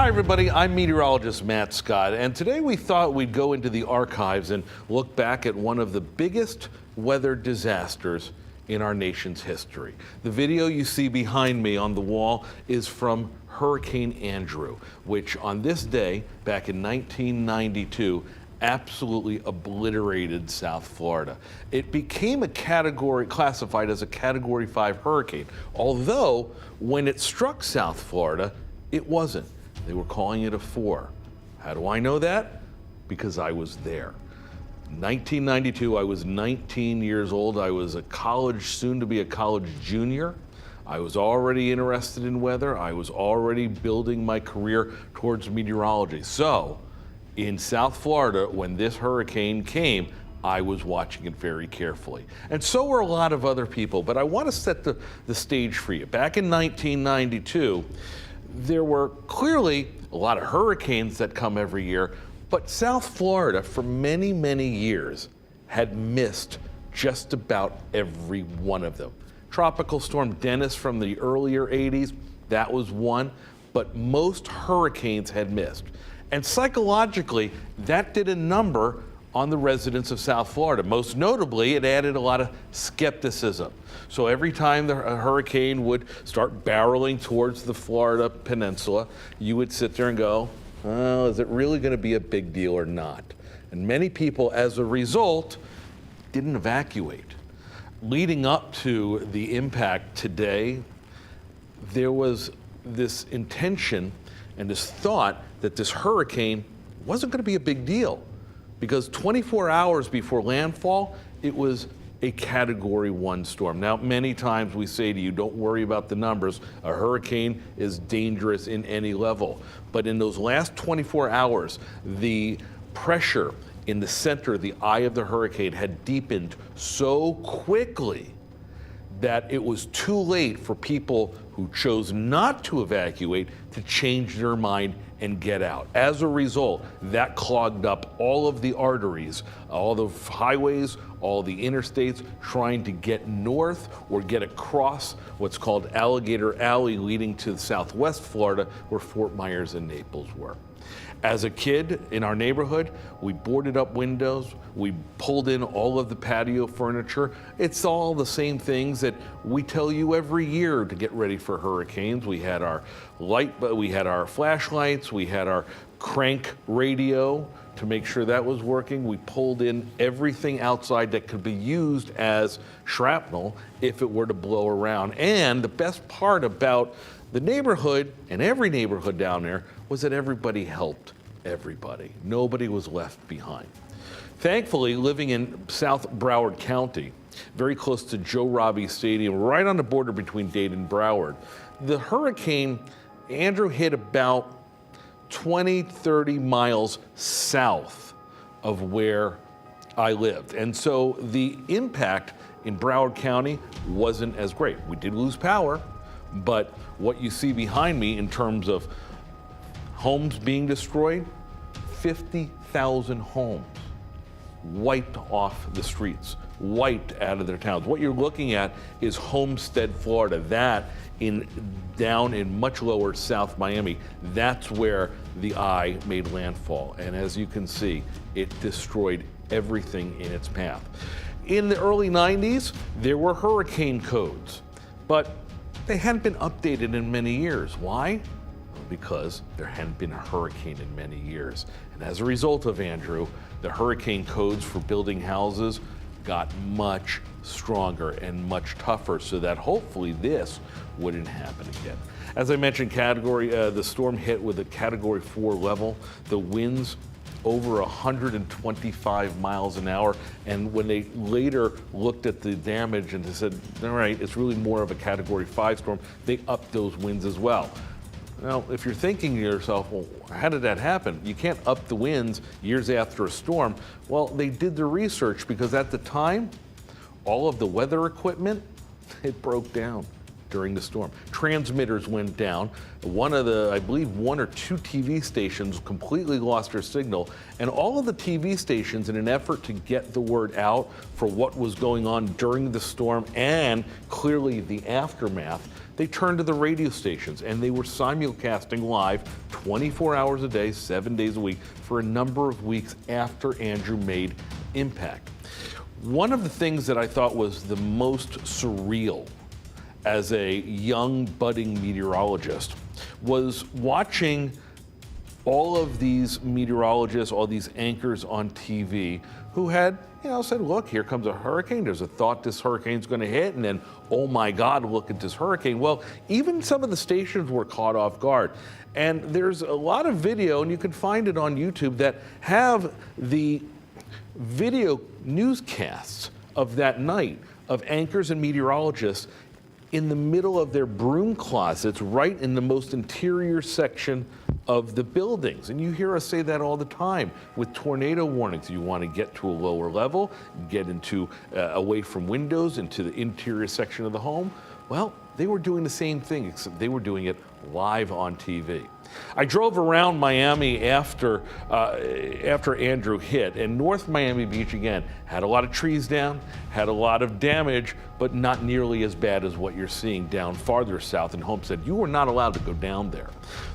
Hi everybody, I'm meteorologist Matt Scott, and today we thought we'd go into the archives and look back at one of the biggest weather disasters in our nation's history. The video you see behind me on the wall is from Hurricane Andrew, which on this day, back in 1992, absolutely obliterated South Florida. It became classified as a Category 5 hurricane, although when it struck South Florida, it wasn't. They were calling it a 4. How do I know that? Because I was there. 1992, I was 19 years old. I was soon to be a college junior. I was already interested in weather. I was already building my career towards meteorology. So, in South Florida, when this hurricane came, I was watching it very carefully. And so were a lot of other people, but I want to set the stage for you. Back in 1992, there were clearly a lot of hurricanes that come every year, but South Florida, for many, many years, had missed just about every one of them. Tropical Storm Dennis from the earlier 80s, that was one, but most hurricanes had missed. And psychologically, that did a number on the residents of South Florida. Most notably, it added a lot of skepticism. So every time a hurricane would start barreling towards the Florida peninsula, you would sit there and go, oh, is it really going to be a big deal or not? And many people, as a result, didn't evacuate. Leading up to the impact today, there was this intention and this thought that this hurricane wasn't going to be a big deal, because 24 hours before landfall, it was a Category 1 storm. Now, many times we say to you, don't worry about the numbers. A hurricane is dangerous in any level. But in those last 24 hours, the pressure in the center, the eye of the hurricane, had deepened so quickly that it was too late for people who chose not to evacuate to change their mind and get out. As a result, that clogged up all of the arteries, all the highways, all the interstates, trying to get north or get across what's called Alligator Alley, leading to Southwest Florida, where Fort Myers and Naples were. As a kid in our neighborhood, we boarded up windows, we pulled in all of the patio furniture. It's all the same things that we tell you every year to get ready for hurricanes. We had our flashlights, we had our crank radio to make sure that was working. We pulled in everything outside that could be used as shrapnel if it were to blow around. And the best part about the neighborhood, and every neighborhood down there, was that everybody helped everybody. Nobody was left behind. Thankfully, living in South Broward County, very close to Joe Robbie Stadium, right on the border between Dade and Broward, the Hurricane Andrew hit about 20, 30 miles south of where I lived. And so the impact in Broward County wasn't as great. We did lose power, but what you see behind me in terms of homes being destroyed, 50,000 homes wiped off the streets, wiped out of their towns. What you're looking at is Homestead, Florida. That down in much lower South Miami, that's where the eye made landfall. And as you can see, it destroyed everything in its path. In the early 90s, there were hurricane codes, but they hadn't been updated in many years. Why? Because there hadn't been a hurricane in many years. And as a result of Andrew, the hurricane codes for building houses got much stronger and much tougher, so that hopefully this wouldn't happen again. As I mentioned, the storm hit with a Category 4 level. The winds over 125 miles an hour, and when they later looked at the damage and they said, all right, it's really more of a Category 5 storm, they upped those winds as well. Now, if you're thinking to yourself, well, how did that happen? You can't up the winds years after a storm. Well, they did the research, because at the time, all of the weather equipment, it broke down. during the storm. Transmitters went down. I believe one or two TV stations completely lost their signal, and all of the TV stations, in an effort to get the word out for what was going on during the storm and clearly the aftermath, they turned to the radio stations, and they were simulcasting live 24 hours a day, 7 days a week for a number of weeks after Andrew made impact. One of the things that I thought was the most surreal as a young budding meteorologist was watching all of these meteorologists, all these anchors on TV who had, said, look, here comes a hurricane. There's a thought this hurricane's going to hit, and then, oh my God, look at this hurricane. Well, even some of the stations were caught off guard. And there's a lot of video, and you can find it on YouTube, that have the video newscasts of that night of anchors and meteorologists in the middle of their broom closets, right in the most interior section of the buildings. And you hear us say that all the time with tornado warnings. You want to get to a lower level, get into away from windows, into the interior section of the home. Well, they were doing the same thing, except they were doing it live on TV. I drove around Miami after Andrew hit, and North Miami Beach, again, had a lot of trees down, had a lot of damage, but not nearly as bad as what you're seeing down farther south in Homestead. You were not allowed to go down there.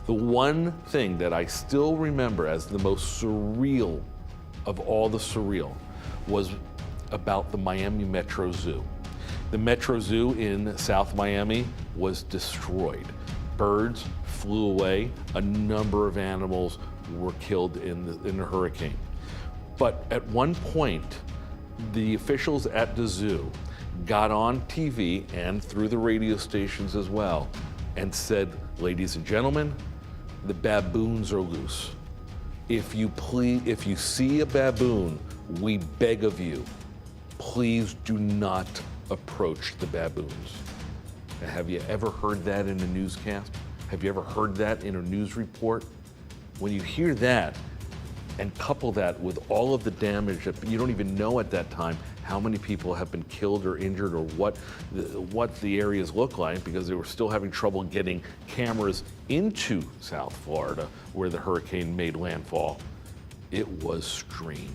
The one thing that I still remember as the most surreal of all the surreal was about the Miami Metro Zoo. The Metro Zoo in South Miami was destroyed. Birds flew away. A number of animals were killed in the hurricane. But at one point, the officials at the zoo got on TV and through the radio stations as well and said, ladies and gentlemen, the baboons are loose. If you see a baboon, we beg of you, please do not approach the baboons. Have you ever heard that in a newscast? Have you ever heard that in a news report? When you hear that and couple that with all of the damage that you don't even know at that time how many people have been killed or injured or what the areas look like, because they were still having trouble getting cameras into South Florida where the hurricane made landfall, it was strange.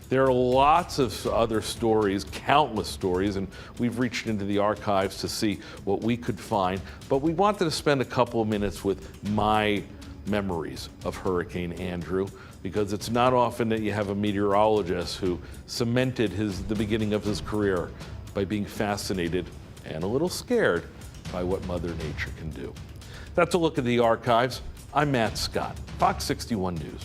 There are lots of other stories, countless stories, and we've reached into the archives to see what we could find. But we wanted to spend a couple of minutes with my memories of Hurricane Andrew, because it's not often that you have a meteorologist who cemented the beginning of his career by being fascinated and a little scared by what Mother Nature can do. That's a look at the archives. I'm Matt Scott, Fox 61 News.